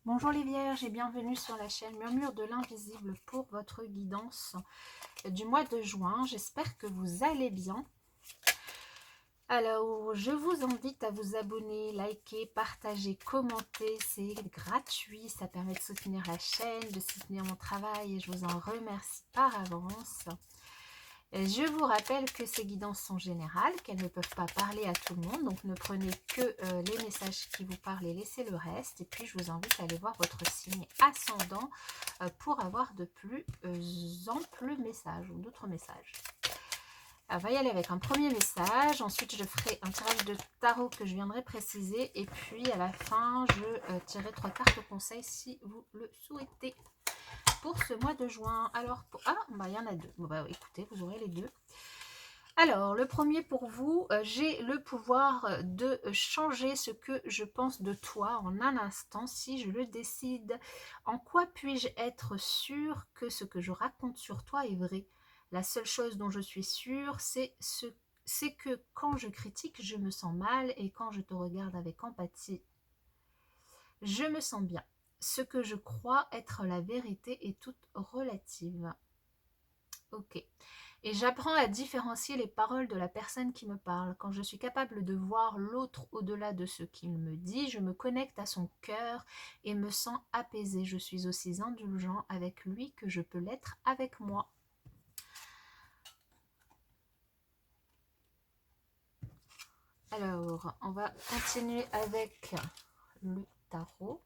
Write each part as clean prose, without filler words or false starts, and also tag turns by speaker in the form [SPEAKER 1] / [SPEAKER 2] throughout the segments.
[SPEAKER 1] Bonjour les vierges et bienvenue sur la chaîne Murmure de l'invisible pour votre guidance du mois de juin. J'espère que vous allez bien. Alors, je vous invite à vous abonner, liker, partager, commenter. C'est gratuit, ça permet de soutenir la chaîne, de soutenir mon travail et je vous en remercie par avance. Je vous rappelle que ces guidances sont générales, qu'elles ne peuvent pas parler à tout le monde, donc ne prenez que les messages qui vous parlent et laissez le reste. Et puis je vous invite à aller voir votre signe ascendant pour avoir de plus amples messages ou d'autres messages. On va y aller avec un premier message, ensuite je ferai un tirage de tarot que je viendrai préciser et puis à la fin je tirerai 3 cartes au conseil si vous le souhaitez. Pour ce mois de juin. Alors, il y en a deux. Bon, écoutez, vous aurez les deux. Alors, le premier pour vous, j'ai le pouvoir de changer ce que je pense de toi en un instant, si je le décide. En quoi puis-je être sûre que ce que je raconte sur toi est vrai? La seule chose dont je suis sûre, c'est que quand je critique, je me sens mal et quand je te regarde avec empathie, je me sens bien. Ce que je crois être la vérité est toute relative. Ok. Et j'apprends à différencier les paroles de la personne qui me parle. Quand je suis capable de voir l'autre au-delà de ce qu'il me dit, je me connecte à son cœur et me sens apaisée. Je suis aussi indulgent avec lui que je peux l'être avec moi. Alors, on va continuer avec le tarot.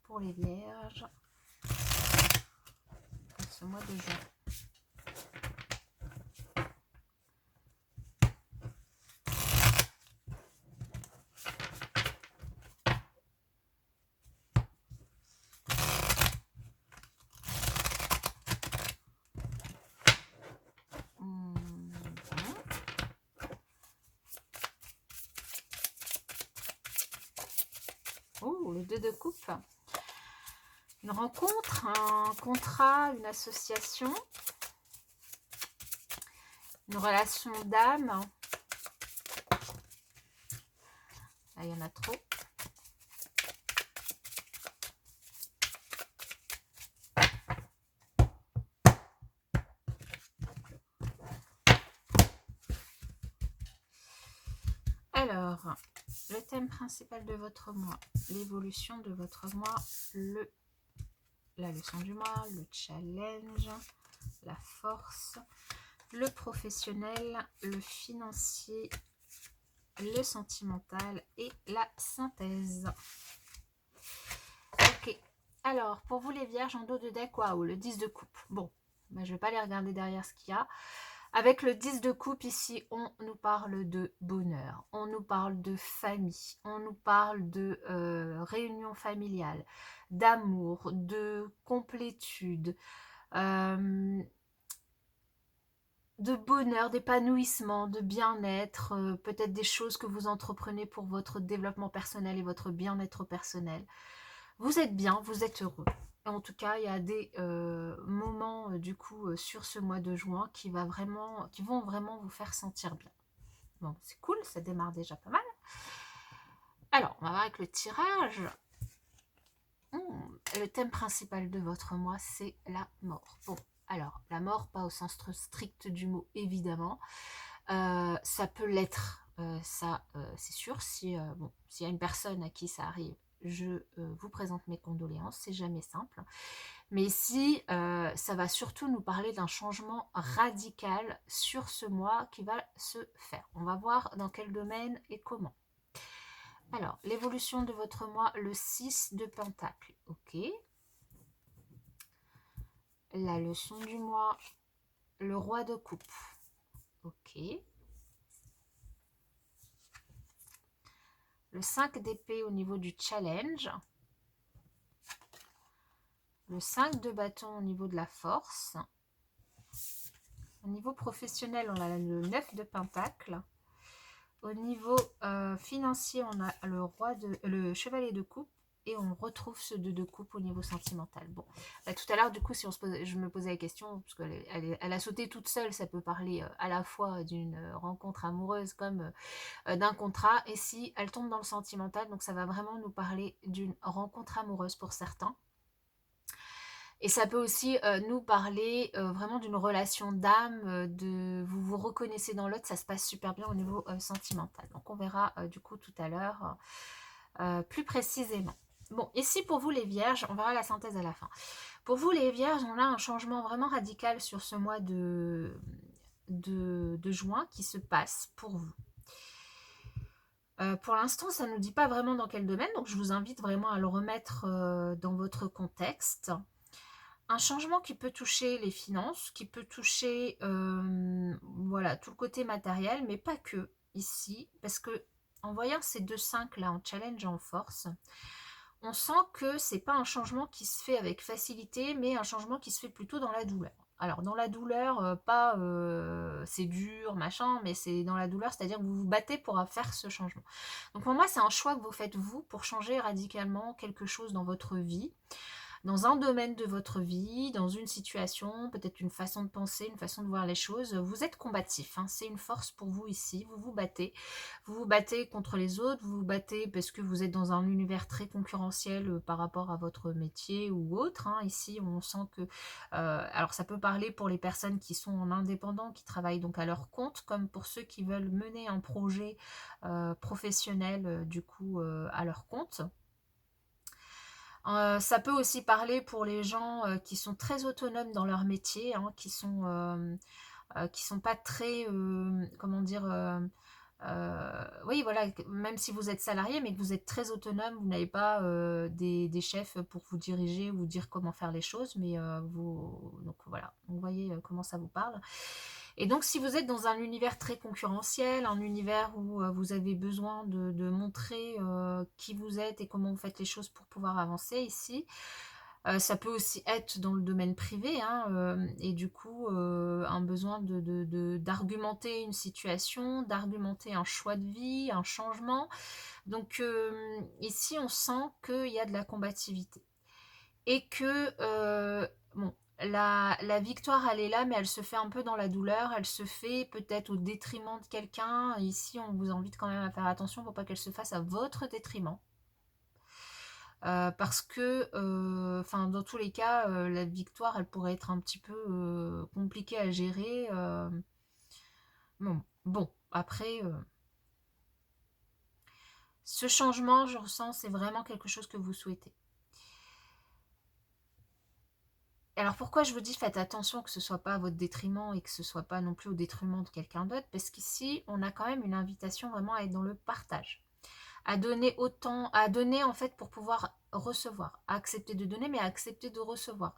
[SPEAKER 1] Pour les vierges, pour ce mois de juin. Oh, le 2 de coupe. Une rencontre, un contrat, une association, une relation d'âme. Là, il y en a trop. Alors, le thème principal de votre mois, l'évolution de votre mois, la leçon du mois, le challenge, la force, le professionnel, le financier, le sentimental et la synthèse. Ok, alors pour vous les vierges en dos de deck, waouh, le 10 de coupe. Bon, je ne vais pas aller regarder derrière ce qu'il y a. Avec le 10 de coupe ici, on nous parle de bonheur, on nous parle de famille, on nous parle de réunion familiale, d'amour, de complétude, de bonheur, d'épanouissement, de bien-être, peut-être des choses que vous entreprenez pour votre développement personnel et votre bien-être personnel. Vous êtes bien, vous êtes heureux. En tout cas, il y a des moments du coup sur ce mois de juin qui vont vraiment vous faire sentir bien. Bon, c'est cool, ça démarre déjà pas mal. Alors, on va voir avec le tirage. Le thème principal de votre mois, c'est la mort. Bon, alors, la mort, pas au sens strict du mot, évidemment. Ça peut l'être, c'est sûr. Si s'il y a une personne à qui ça arrive, je vous présente mes condoléances, c'est jamais simple. Mais ici, ça va surtout nous parler d'un changement radical sur ce mois qui va se faire. On va voir dans quel domaine et comment. Alors, l'évolution de votre mois, le 6 de Pentacle. Ok. La leçon du mois, le roi de coupe. Ok. Le 5 d'épée au niveau du challenge. Le 5 de bâton au niveau de la force. Au niveau professionnel, on a le 9 de pentacle. Au niveau financier, on a le chevalier de coupe et on retrouve ce 2 de coupe au niveau sentimental. Bon, là, tout à l'heure, du coup, si je me posais la question, parce qu'elle a sauté toute seule, ça peut parler à la fois d'une rencontre amoureuse comme d'un contrat, et si elle tombe dans le sentimental, donc ça va vraiment nous parler d'une rencontre amoureuse pour certains. Et ça peut aussi nous parler vraiment d'une relation d'âme, vous vous reconnaissez dans l'autre, ça se passe super bien au niveau sentimental. Donc on verra du coup tout à l'heure plus précisément. Bon, ici pour vous les vierges, on verra la synthèse à la fin. Pour vous les vierges, on a un changement vraiment radical sur ce mois de juin qui se passe pour vous. Pour l'instant, ça ne nous dit pas vraiment dans quel domaine, donc je vous invite vraiment à le remettre dans votre contexte. Un changement qui peut toucher les finances, qui peut toucher voilà, tout le côté matériel, mais pas que ici, parce que en voyant ces 2 5 là en challenge et en force, on sent que c'est pas un changement qui se fait avec facilité, mais un changement qui se fait plutôt dans la douleur. Alors dans la douleur, pas c'est dur, machin, mais c'est dans la douleur, c'est-à-dire que vous vous battez pour faire ce changement. Donc pour moi, c'est un choix que vous faites vous pour changer radicalement quelque chose dans votre vie, dans un domaine de votre vie, dans une situation, peut-être une façon de penser, une façon de voir les choses. Vous êtes combatif, hein, c'est une force pour vous ici, vous vous battez. Vous vous battez contre les autres, vous vous battez parce que vous êtes dans un univers très concurrentiel par rapport à votre métier ou autre. Hein. Ici, on sent que... alors, ça peut parler pour les personnes qui sont en indépendant, qui travaillent donc à leur compte, comme pour ceux qui veulent mener un projet professionnel, du coup, à leur compte. Ça peut aussi parler pour les gens qui sont très autonomes dans leur métier, hein, qui sont pas très, comment dire, oui, voilà, même si vous êtes salarié, mais que vous êtes très autonome, vous n'avez pas des chefs pour vous diriger ou vous dire comment faire les choses, mais donc voilà, vous voyez comment ça vous parle. Et donc, si vous êtes dans un univers très concurrentiel, un univers où vous avez besoin de montrer qui vous êtes et comment vous faites les choses pour pouvoir avancer ici, ça peut aussi être dans le domaine privé, hein, et du coup, un besoin d'argumenter une situation, d'argumenter un choix de vie, un changement. Donc, ici, on sent qu'il y a de la combativité. Et que, bon, la victoire, elle est là, mais elle se fait un peu dans la douleur, elle se fait peut-être au détriment de quelqu'un. Ici, on vous invite quand même à faire attention pour pas qu'elle se fasse à votre détriment. Parce que, enfin, dans tous les cas, la victoire, elle pourrait être un petit peu compliquée à gérer. Bon, après, ce changement, je ressens, c'est vraiment quelque chose que vous souhaitez. Alors pourquoi je vous dis faites attention que ce soit pas à votre détriment et que ce soit pas non plus au détriment de quelqu'un d'autre, parce qu'ici on a quand même une invitation vraiment à être dans le partage, à donner autant, à donner en fait pour pouvoir recevoir, à accepter de donner mais à accepter de recevoir.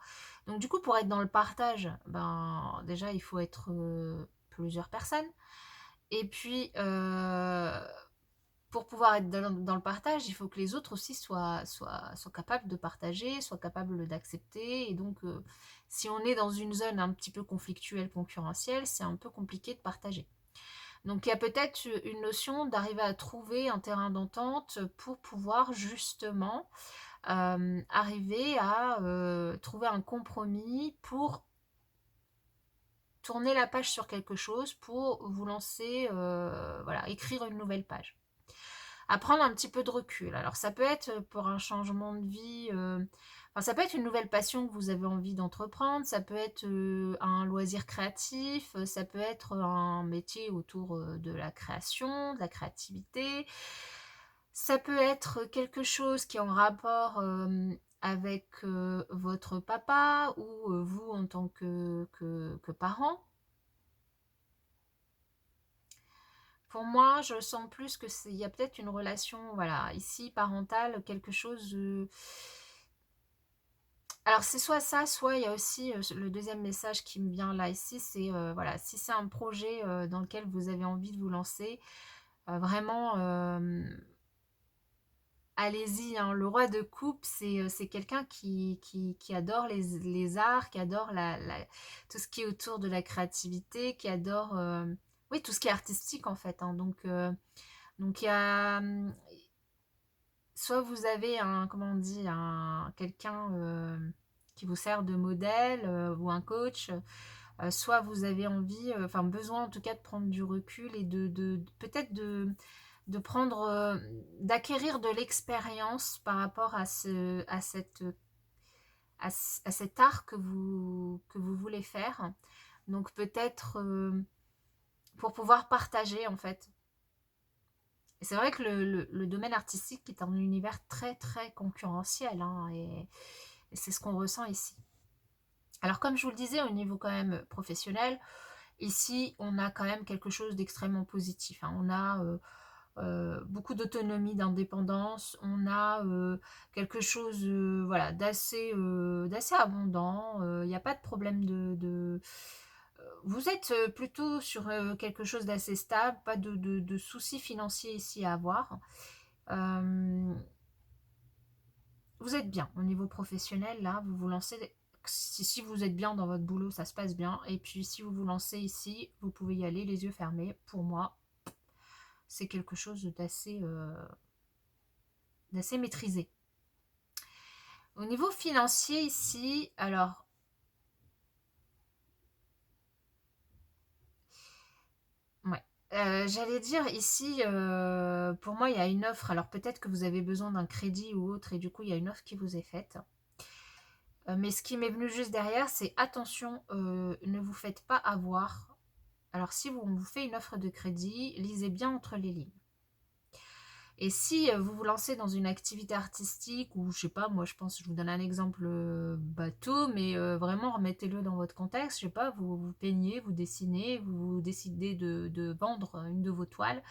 [SPEAKER 1] Donc du coup pour être dans le partage, ben déjà il faut être plusieurs personnes, et puis pour pouvoir être dans le partage, il faut que les autres aussi soient capables de partager, soient capables d'accepter. Et donc, si on est dans une zone un petit peu conflictuelle, concurrentielle, c'est un peu compliqué de partager. Donc, il y a peut-être une notion d'arriver à trouver un terrain d'entente pour pouvoir justement arriver à trouver un compromis pour tourner la page sur quelque chose, pour vous lancer, voilà, écrire une nouvelle page. À prendre un petit peu de recul. Alors ça peut être pour un changement de vie, enfin, ça peut être une nouvelle passion que vous avez envie d'entreprendre, ça peut être un loisir créatif, ça peut être un métier autour de la création, de la créativité, ça peut être quelque chose qui est en rapport avec votre papa ou vous en tant que parent. Pour moi, je sens plus que il y a peut-être une relation, voilà, ici parentale, quelque chose. Alors c'est soit ça, soit il y a aussi le deuxième message qui me vient là ici, c'est voilà, si c'est un projet dans lequel vous avez envie de vous lancer, vraiment, allez-y. Hein. Le roi de coupe, c'est quelqu'un qui adore les arts, qui adore tout ce qui est autour de la créativité, qui adore, oui, tout ce qui est artistique en fait. Hein. Donc il y a soit vous avez un, comment on dit, quelqu'un qui vous sert de modèle ou un coach, soit vous avez envie, enfin besoin en tout cas de prendre du recul et peut-être de prendre, d'acquérir de l'expérience par rapport à cet art que vous voulez faire. Donc peut-être pour pouvoir partager en fait. Et c'est vrai que le domaine artistique est un univers très très concurrentiel, hein, et c'est ce qu'on ressent ici. Alors comme je vous le disais, au niveau quand même professionnel, ici on a quand même quelque chose d'extrêmement positif, hein. On a beaucoup d'autonomie, d'indépendance, on a quelque chose voilà, d'assez abondant, il n'y a pas de problème vous êtes plutôt sur quelque chose d'assez stable, pas de soucis financiers ici à avoir. Vous êtes bien au niveau professionnel, là, vous vous lancez. Si vous êtes bien dans votre boulot, ça se passe bien. Et puis si vous vous lancez ici, vous pouvez y aller les yeux fermés. Pour moi, c'est quelque chose d'assez maîtrisé. Au niveau financier ici, alors, ouais. J'allais dire ici, pour moi, il y a une offre. Alors peut-être que vous avez besoin d'un crédit ou autre, et du coup, il y a une offre qui vous est faite. Mais ce qui m'est venu juste derrière, c'est attention, ne vous faites pas avoir. Alors si on vous fait une offre de crédit, lisez bien entre les lignes. Et si vous vous lancez dans une activité artistique, ou je sais pas, moi je pense, je vous donne un exemple bateau, mais vraiment remettez-le dans votre contexte, je sais pas, vous peignez, vous dessinez, vous décidez de vendre une de vos toiles,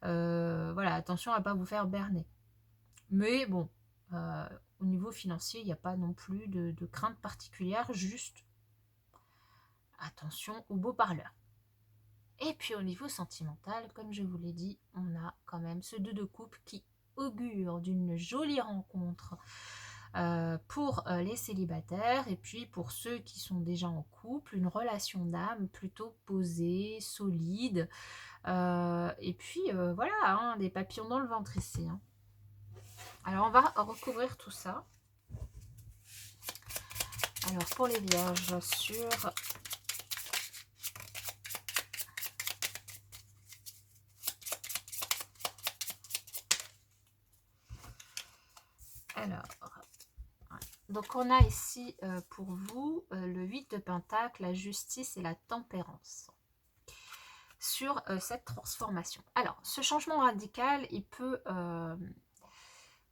[SPEAKER 1] voilà, attention à ne pas vous faire berner. Mais bon, au niveau financier, il n'y a pas non plus de crainte particulière, juste attention aux beaux parleurs. Et puis au niveau sentimental, comme je vous l'ai dit, on a quand même ce 2 de coupe qui augure d'une jolie rencontre pour les célibataires, et puis pour ceux qui sont déjà en couple, une relation d'âme plutôt posée, solide, et puis voilà, hein, des papillons dans le ventre ici, hein. Alors on va recouvrir tout ça. Alors pour les vierges, sur alors, donc on a ici pour vous le 8 de Pentacle, la justice et la tempérance sur cette transformation. Alors ce changement radical, il peut,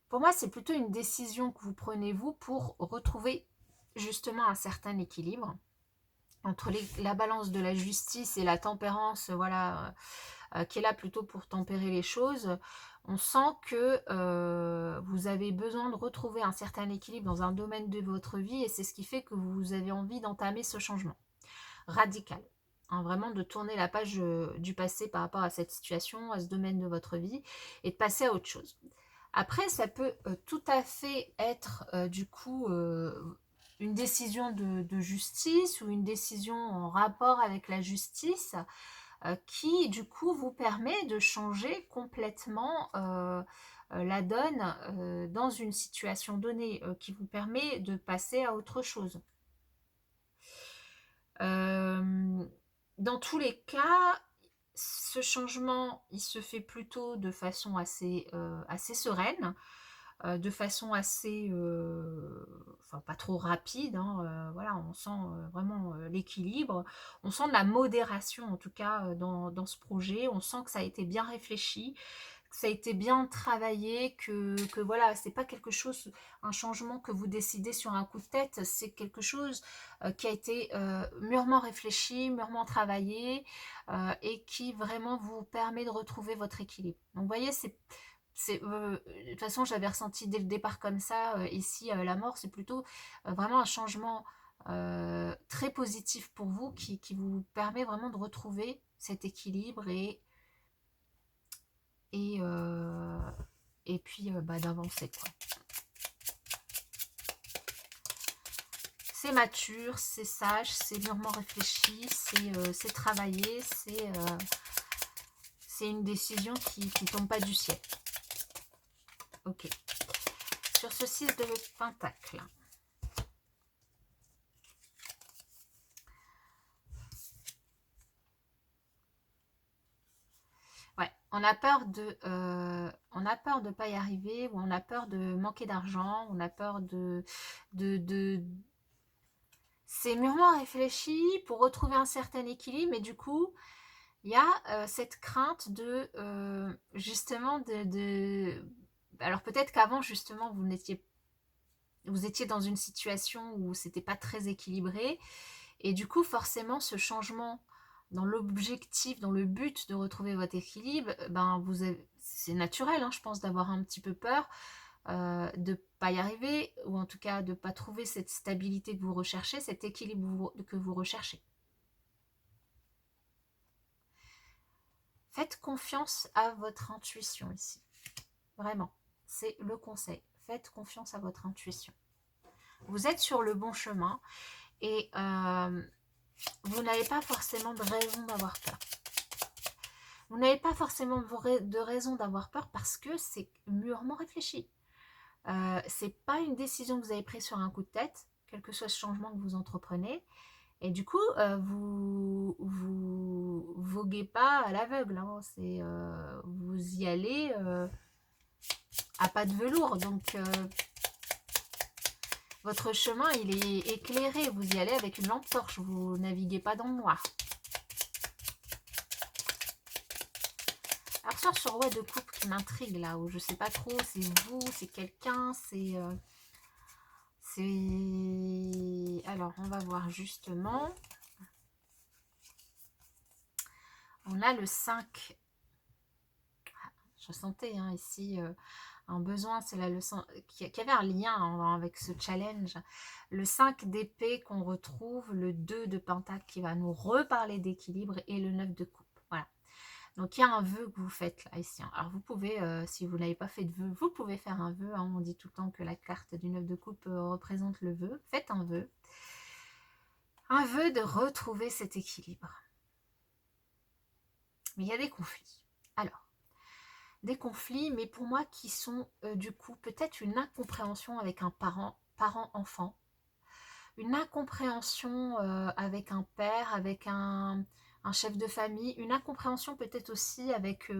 [SPEAKER 1] pour moi c'est plutôt une décision que vous prenez vous pour retrouver justement un certain équilibre entre la balance de la justice et la tempérance, voilà, qui est là plutôt pour tempérer les choses. On sent que vous avez besoin de retrouver un certain équilibre dans un domaine de votre vie, et c'est ce qui fait que vous avez envie d'entamer ce changement radical. Hein, vraiment de tourner la page du passé par rapport à cette situation, à ce domaine de votre vie, et de passer à autre chose. Après, ça peut tout à fait être du coup une décision de justice, ou une décision en rapport avec la justice, qui du coup vous permet de changer complètement la donne dans une situation donnée, qui vous permet de passer à autre chose. Dans tous les cas, ce changement, il se fait plutôt de façon assez sereine, de façon assez, enfin pas trop rapide, hein, voilà, on sent vraiment l'équilibre, on sent de la modération en tout cas dans ce projet, on sent que ça a été bien réfléchi, que ça a été bien travaillé, que voilà, c'est pas quelque chose, un changement que vous décidez sur un coup de tête, c'est quelque chose qui a été mûrement réfléchi, mûrement travaillé, et qui vraiment vous permet de retrouver votre équilibre. Donc vous voyez, de toute façon, j'avais ressenti dès le départ comme ça. Ici, la mort, c'est plutôt vraiment un changement très positif pour vous, qui vous permet vraiment de retrouver cet équilibre et puis d'avancer, quoi. C'est mature, c'est sage, c'est mûrement réfléchi, c'est travaillé, c'est une décision qui ne tombe pas du ciel. Ok. Sur ce 6 de pentacle. Ouais, on a peur de pas y arriver, ou on a peur de manquer d'argent, on a peur de... C'est mûrement réfléchi pour retrouver un certain équilibre, et du coup, il y a cette crainte de, justement, alors peut-être qu'avant, justement, vous étiez dans une situation où c'était pas très équilibré, et du coup, forcément, ce changement dans l'objectif, dans le but de retrouver votre équilibre, ben c'est naturel, hein, je pense, d'avoir un petit peu peur de ne pas y arriver, ou en tout cas de ne pas trouver cette stabilité que vous recherchez, cet équilibre que vous recherchez. Faites confiance à votre intuition ici. Vraiment, c'est le conseil. Faites confiance à votre intuition. Vous êtes sur le bon chemin et vous n'avez pas forcément de raison d'avoir peur. Vous n'avez pas forcément de raison d'avoir peur parce que c'est mûrement réfléchi. C'est pas une décision que vous avez prise sur un coup de tête, quel que soit ce changement que vous entreprenez. Et du coup, vous voguez pas à l'aveugle. Hein. Vous y allez à pas de velours. Donc, votre chemin, il est éclairé. Vous y allez avec une lampe torche. Vous naviguez pas dans le noir. Alors, sur roi de coupe qui m'intrigue là, où je sais pas trop, c'est vous, c'est quelqu'un, c'est... Alors, on va voir justement. On a le 5. Je sentais hein, ici un besoin, c'est la leçon qui avait un lien avec ce challenge. Le 5 d'épée qu'on retrouve, le 2 de pentacle qui va nous reparler d'équilibre et le 9 de coupe. Voilà. Donc il y a un vœu que vous faites là ici. Alors vous pouvez, si vous n'avez pas fait de vœu, vous pouvez faire un vœu. Hein. On dit tout le temps que la carte du 9 de coupe représente le vœu. Faites un vœu. Un vœu de retrouver cet équilibre. Mais il y a des conflits. Alors, des conflits, mais pour moi qui sont du coup peut-être une incompréhension avec un parent-enfant, une incompréhension avec un père, avec un chef de famille, une incompréhension peut-être aussi avec,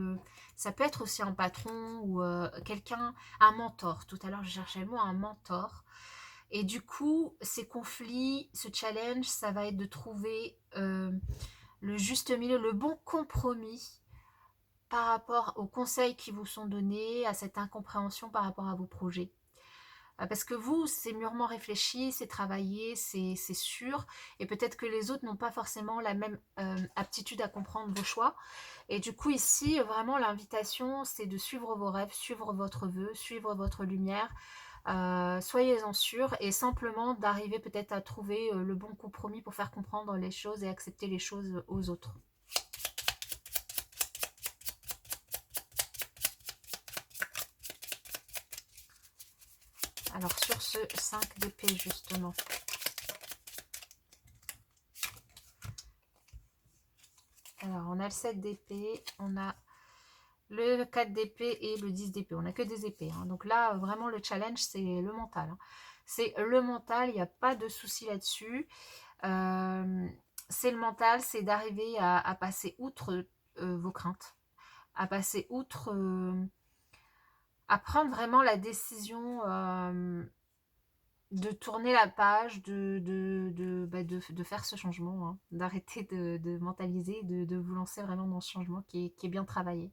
[SPEAKER 1] ça peut être aussi un patron ou quelqu'un, un mentor. Tout à l'heure je cherchais le mot, un mentor. Et du coup, ces conflits, ce challenge, ça va être de trouver le juste milieu, le bon compromis par rapport aux conseils qui vous sont donnés, à cette incompréhension par rapport à vos projets. Parce que vous, c'est mûrement réfléchi, c'est travaillé, c'est sûr, et peut-être que les autres n'ont pas forcément la même aptitude à comprendre vos choix. Et du coup, ici, vraiment, l'invitation, c'est de suivre vos rêves, suivre votre vœu, suivre votre lumière. Soyez-en sûrs, et simplement d'arriver peut-être à trouver le bon compromis pour faire comprendre les choses et accepter les choses aux autres. Alors, sur ce 5 d'épée, justement. Alors, on a le 7 d'épée, on a le 4 d'épée et le 10 d'épée. On n'a que des épées. Hein. Donc là, vraiment, le challenge, c'est le mental. Hein. C'est le mental, il n'y a pas de souci là-dessus. C'est le mental, c'est d'arriver à passer outre vos craintes, à passer outre... à prendre vraiment la décision de tourner la page, de faire ce changement, hein, d'arrêter de mentaliser, de vous lancer vraiment dans ce changement qui est bien travaillé.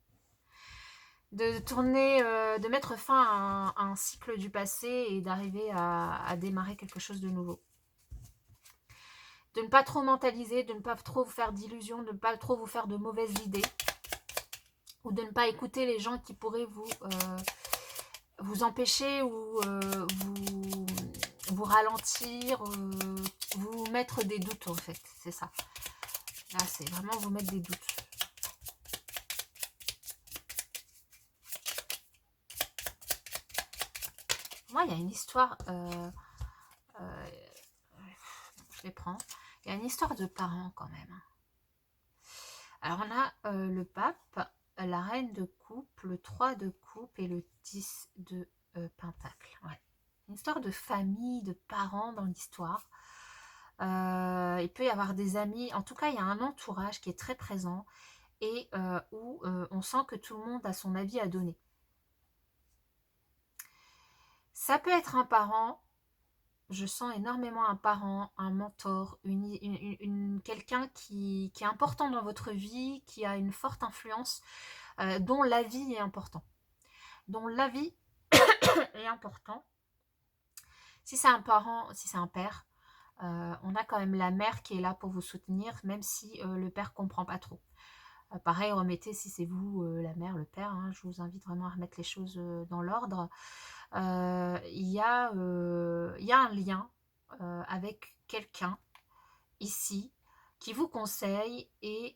[SPEAKER 1] De tourner, de mettre fin à un cycle du passé et d'arriver à démarrer quelque chose de nouveau. De ne pas trop mentaliser, de ne pas trop vous faire d'illusions, de ne pas trop vous faire de mauvaises idées, ou de ne pas écouter les gens qui pourraient vous empêcher ou vous ralentir, vous mettre des doutes en fait, c'est ça. Là, c'est vraiment vous mettre des doutes. Moi, il y a une histoire, je les prends, il y a une histoire de parents quand même. Alors, on a le pape, la reine de coupe, le 3 de coupe et le 10 de histoire de famille, de parents dans l'histoire. Il peut y avoir des amis, en tout cas il y a un entourage qui est très présent et où on sent que tout le monde a son avis à donner. Ça peut être un parent, je sens énormément un parent, un mentor, quelqu'un qui est important dans votre vie, qui a une forte influence, dont l'avis est important. Dont l'avis est important. Si c'est un parent, si c'est un père, on a quand même la mère qui est là pour vous soutenir, même si le père ne comprend pas trop. Pareil, remettez si c'est vous, la mère, le père, hein, je vous invite vraiment à remettre les choses dans l'ordre. Il y a un lien avec quelqu'un ici qui vous conseille et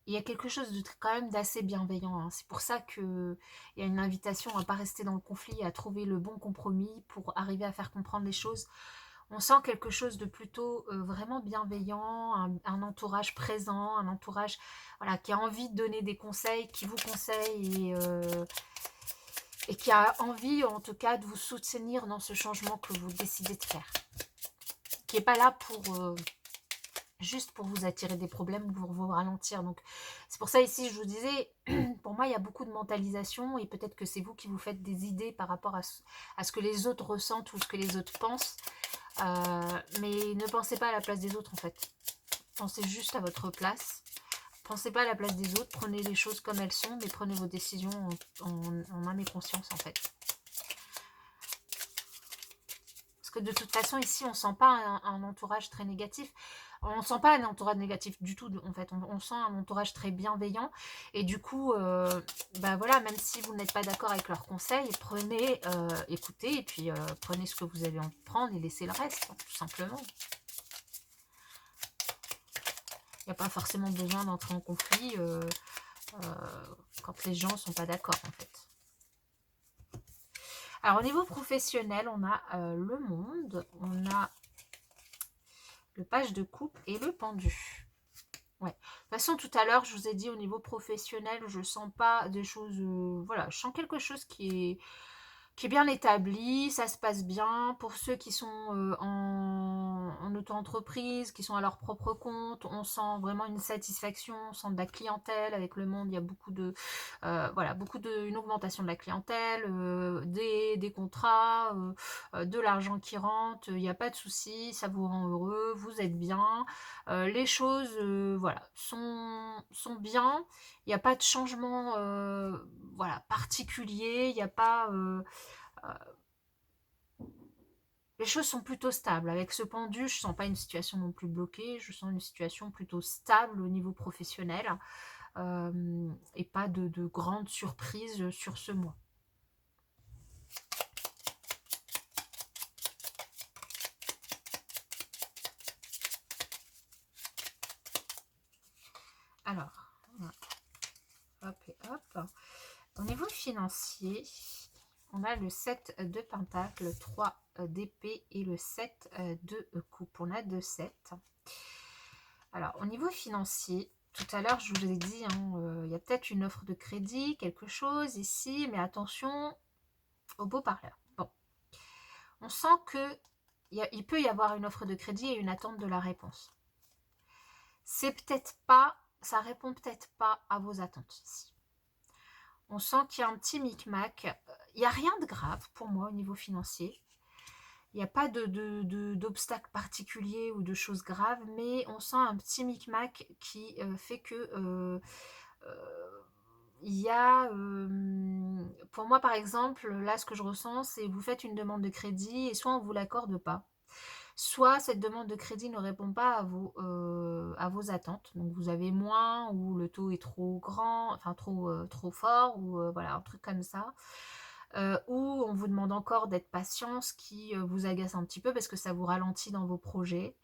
[SPEAKER 1] il y a quelque chose de quand même d'assez bienveillant, hein. C'est pour ça qu'il y a une invitation à ne pas rester dans le conflit, à trouver le bon compromis pour arriver à faire comprendre les choses. On sent quelque chose de plutôt vraiment bienveillant, un entourage présent, un entourage voilà, qui a envie de donner des conseils, qui vous conseille et qui a envie en tout cas de vous soutenir dans ce changement que vous décidez de faire. Qui n'est pas là pour juste pour vous attirer des problèmes ou pour vous ralentir. Donc c'est pour ça ici je vous disais, pour moi il y a beaucoup de mentalisation et peut-être que c'est vous qui vous faites des idées par rapport à ce que les autres ressentent ou ce que les autres pensent. Mais ne pensez pas à la place des autres en fait. Pensez juste à votre place. Pensez pas à la place des autres. Prenez les choses comme elles sont, mais prenez vos décisions en âme et conscience en fait. Parce que de toute façon ici on sent pas un entourage très négatif. On ne sent pas un entourage négatif du tout, en fait. On sent un entourage très bienveillant. Et du coup, bah voilà, même si vous n'êtes pas d'accord avec leurs conseils, prenez, écoutez, et puis prenez ce que vous avez envie de prendre et laissez le reste, hein, tout simplement. Il n'y a pas forcément besoin d'entrer en conflit quand les gens ne sont pas d'accord, en fait. Alors, au niveau professionnel, on a le monde, on a le page de coupe et le pendu. Ouais. De toute façon, tout à l'heure, je vous ai dit au niveau professionnel, je sens pas des choses... voilà, je sens quelque chose qui est bien établi, ça se passe bien. Pour ceux qui sont en auto-entreprise, qui sont à leur propre compte, on sent vraiment une satisfaction, on sent de la clientèle avec le monde. Il y a beaucoup de... voilà, une augmentation de la clientèle, des contrats, de l'argent qui rentre. Il n'y a pas de souci, ça vous rend heureux, vous êtes bien. Les choses voilà, sont bien. Il n'y a pas de changement voilà, particulier. Il n'y a pas... les choses sont plutôt stables. Avec ce pendu, je ne sens pas une situation non plus bloquée. Je sens une situation plutôt stable au niveau professionnel. Et pas de grandes surprises sur ce mois. Alors, hop et hop. Au niveau financier, on a le 7 de pentacle, le 3 d'épée et le 7 de coupe. On a 2 7. Alors, au niveau financier, tout à l'heure, je vous ai dit, il y a peut-être une offre de crédit, quelque chose ici, mais attention au beau parleur. Bon, on sent que il peut y avoir une offre de crédit et une attente de la réponse. C'est peut-être pas, ça répond peut-être pas à vos attentes ici. On sent qu'il y a un petit micmac. Il n'y a rien de grave pour moi au niveau financier. Il n'y a pas d'obstacle particulier ou de choses graves, mais on sent un petit micmac qui fait que il y a, pour moi par exemple, là ce que je ressens, c'est vous faites une demande de crédit et soit on ne vous l'accorde pas, soit cette demande de crédit ne répond pas à vos attentes. Donc vous avez moins ou le taux est trop grand, enfin trop fort ou voilà, un truc comme ça. Ou on vous demande encore d'être patient, ce qui vous agace un petit peu parce que ça vous ralentit dans vos projets.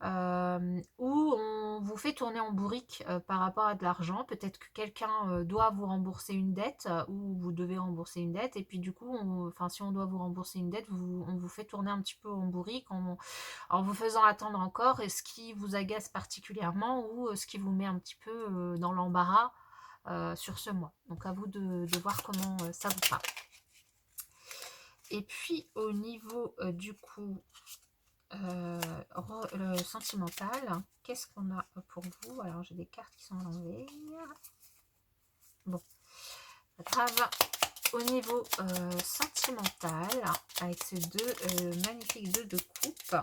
[SPEAKER 1] Ou on vous fait tourner en bourrique par rapport à de l'argent. Peut-être que quelqu'un doit vous rembourser une dette ou vous devez rembourser une dette. Et puis du coup, si on doit vous rembourser une dette, on vous fait tourner un petit peu en bourrique en vous faisant attendre encore. Et ce qui vous agace particulièrement ou ce qui vous met un petit peu dans l'embarras sur ce mois. Donc à vous de voir comment ça vous parle. Et puis au niveau du coup sentimental, qu'est-ce qu'on a pour vous? Alors j'ai des cartes qui sont enlevées. Bon, grave. Au niveau sentimental, avec ces deux magnifiques deux de coupe.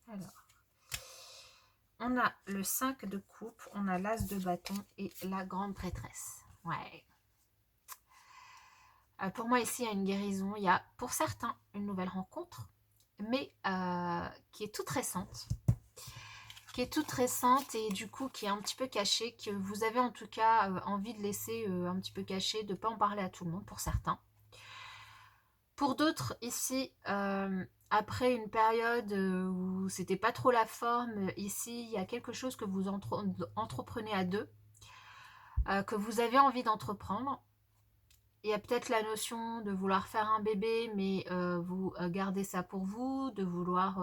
[SPEAKER 1] Alors, on a le 5 de coupe, on a l'as de bâton et la grande prêtresse. Ouais. Pour moi, ici, il y a une guérison. Il y a, pour certains, une nouvelle rencontre, mais qui est toute récente. Qui est toute récente et du coup, qui est un petit peu cachée, que vous avez en tout cas envie de laisser un petit peu caché, de ne pas en parler à tout le monde, pour certains. Pour d'autres, ici, après une période où c'était pas trop la forme, ici, il y a quelque chose que vous entreprenez à deux, que vous avez envie d'entreprendre. Il y a peut-être la notion de vouloir faire un bébé, mais vous gardez ça pour vous, de vouloir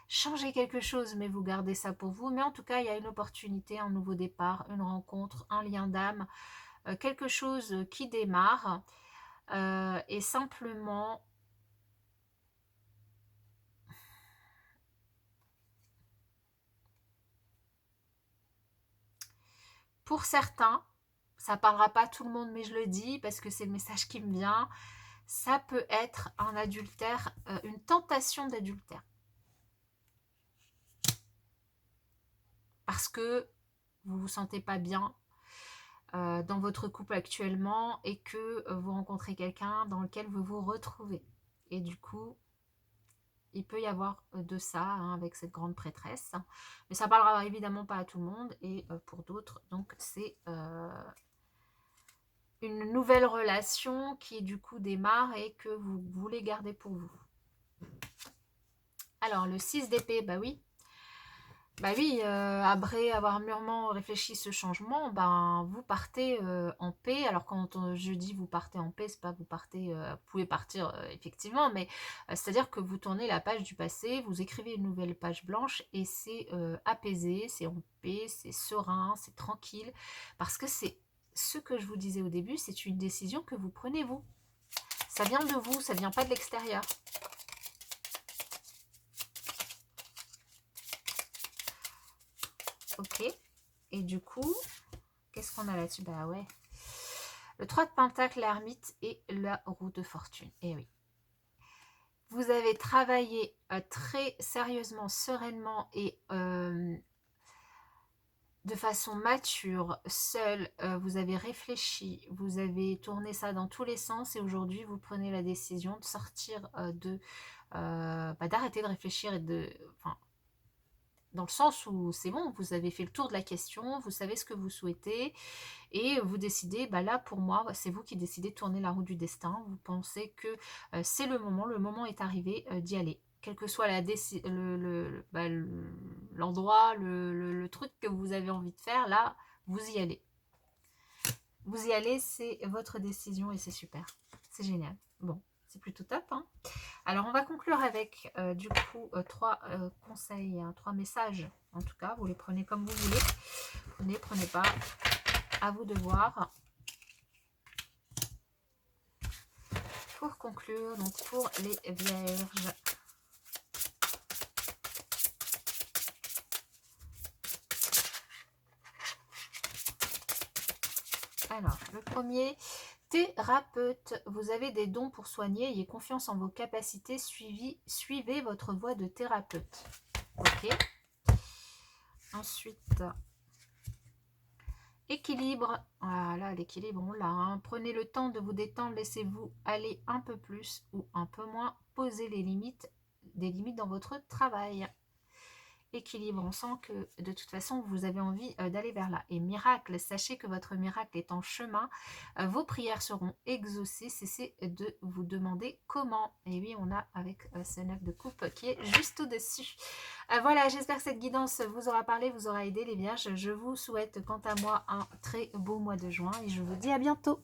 [SPEAKER 1] changer quelque chose, mais vous gardez ça pour vous. Mais en tout cas, il y a une opportunité, un nouveau départ, une rencontre, un lien d'âme, quelque chose qui démarre. Et simplement, pour certains, ça parlera pas à tout le monde, mais je le dis parce que c'est le message qui me vient. Ça peut être un adultère, une tentation d'adultère. Parce que vous vous sentez pas bien dans votre couple actuellement et que vous rencontrez quelqu'un dans lequel vous vous retrouvez. Et du coup, il peut y avoir de ça hein, avec cette grande prêtresse. Mais ça parlera évidemment pas à tout le monde et pour d'autres, donc c'est une nouvelle relation qui du coup démarre et que vous voulez garder pour vous. Alors le 6 d'épée, bah oui, après avoir mûrement réfléchi ce changement, ben vous partez en paix. Alors quand je dis vous partez en paix, c'est pas vous partez, vous pouvez partir effectivement, mais c'est-à-dire que vous tournez la page du passé, vous écrivez une nouvelle page blanche et c'est apaisé, c'est en paix, c'est serein, c'est tranquille, parce que c'est ce que je vous disais au début, c'est une décision que vous prenez vous. Ça vient de vous, ça vient pas de l'extérieur. Ok, et du coup, qu'est-ce qu'on a là-dessus? Bah ouais, le 3 de Pentacle, l'ermite et la roue de fortune. Et oui, vous avez travaillé très sérieusement, sereinement et de façon mature, seul, vous avez réfléchi, vous avez tourné ça dans tous les sens et aujourd'hui, vous prenez la décision de sortir d'arrêter de réfléchir et de... Enfin, dans le sens où c'est bon, vous avez fait le tour de la question, vous savez ce que vous souhaitez et vous décidez, bah là pour moi, c'est vous qui décidez de tourner la roue du destin, vous pensez que c'est le moment est arrivé d'y aller. Quel que soit l'endroit, le truc que vous avez envie de faire, là, vous y allez. Vous y allez, c'est votre décision et c'est super. C'est génial. Bon, c'est plutôt top, hein. Alors, on va conclure avec, du coup, 3 conseils, hein, 3 messages. En tout cas, vous les prenez comme vous voulez. Prenez pas. À vous de voir. Pour conclure, donc pour les vierges. Alors, le premier... Thérapeute, vous avez des dons pour soigner, ayez confiance en vos capacités, suivez votre voie de thérapeute. Ok. Ensuite, équilibre. Voilà, l'équilibre, on l'a. Hein. Prenez le temps de vous détendre, laissez-vous aller un peu plus ou un peu moins. Posez des limites dans votre travail. Équilibre, on sent que de toute façon vous avez envie d'aller vers là. Et miracle, sachez que votre miracle est en chemin, vos prières seront exaucées, cessez de vous demander comment. Et oui, on a avec ce 9 de coupe qui est juste au-dessus. Voilà, j'espère que cette guidance vous aura parlé, vous aura aidé les vierges. Je vous souhaite quant à moi un très beau mois de juin et je vous dis à bientôt.